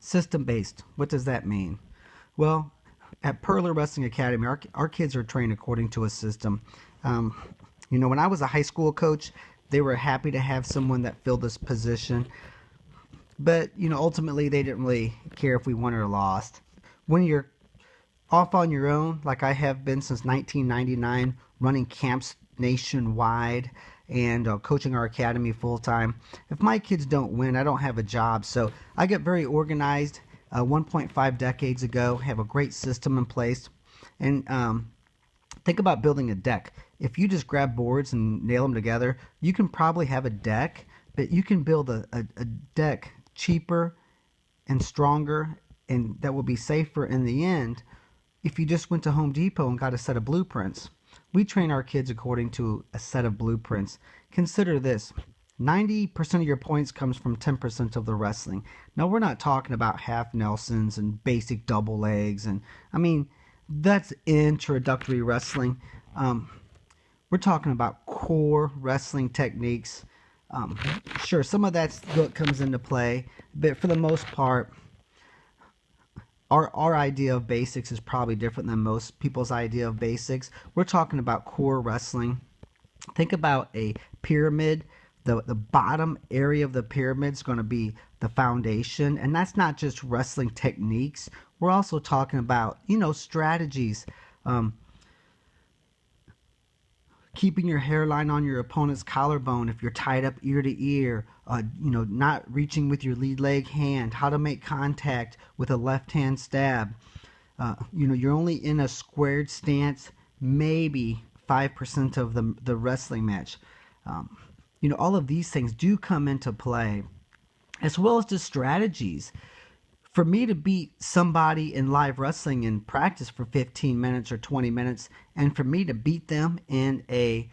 System-based. What does that mean? Well, at Purler Wrestling Academy, our kids are trained according to a system. Um, when I was a high school coach, they were happy to have someone that filled this position. But, ultimately they didn't really care if we won or lost. When you're off on your own, like I have been since 1999, running camps nationwide and coaching our academy full time. If my kids don't win, I don't have a job. So I get very organized. 1.5 decades ago, have a great system in place. And think about building a deck. If you just grab boards and nail them together, you can probably have a deck, but you can build a deck cheaper and stronger, and that will be safer in the end if you just went to Home Depot and got a set of blueprints. We train our kids according to a set of blueprints. Consider this. 90% of your points comes from 10% of the wrestling. Now, we're not talking about half Nelsons and basic double legs. And I mean, that's introductory wrestling. We're talking about core wrestling techniques. Sure, some of that's what comes into play, but for the most part, our idea of basics is probably different than most people's idea of basics. We're talking about core wrestling. Think about a pyramid. The bottom area of the pyramid is going to be the foundation, and that's not just wrestling techniques. We're also talking about, strategies. Keeping your hairline on your opponent's collarbone if you're tied up ear to ear, not reaching with your lead leg hand, how to make contact with a left hand stab. You're only in a squared stance maybe 5% of the wrestling match. All of these things do come into play, as well as the strategies. For me to beat somebody in live wrestling in practice for 15 minutes or 20 minutes, and for me to beat them in a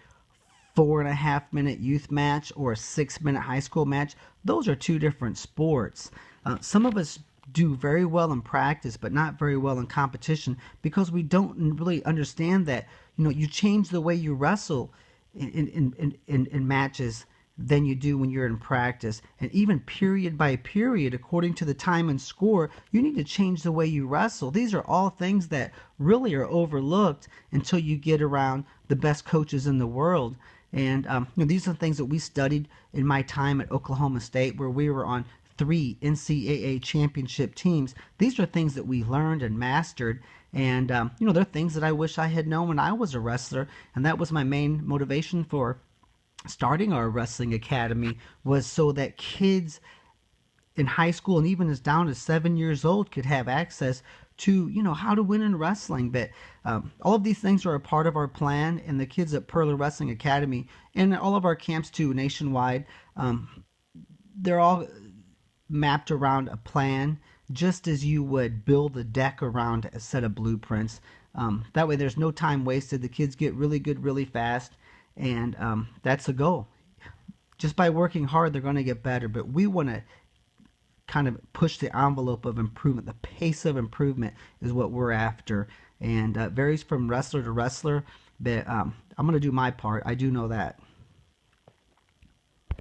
4.5-minute youth match or a 6-minute high school match, those are two different sports. Some of us do very well in practice, but not very well in competition because we don't really understand that, you change the way you wrestle in matches than you do when you're in practice. And even period by period, according to the time and score, you need to change the way you wrestle. These are all things that really are overlooked until you get around the best coaches in the world. And these are things that we studied in my time at Oklahoma State, where we were on 3 NCAA championship teams. These are things that we learned and mastered. And, they're things that I wish I had known when I was a wrestler. And that was my main motivation for starting our wrestling academy, was so that kids in high school and even as down as 7 years old could have access to, how to win in wrestling. But all of these things are a part of our plan, and the kids at Purler Wrestling Academy and all of our camps too nationwide, they're all mapped around a plan, just as you would build a deck around a set of blueprints. That way there's no time wasted. The kids get really good really fast, and that's the goal. Just by working hard, they're going to get better, but we want to kind of push the envelope of improvement. The pace of improvement is what we're after, and varies from wrestler to wrestler, but I'm going to do my part. I do know that.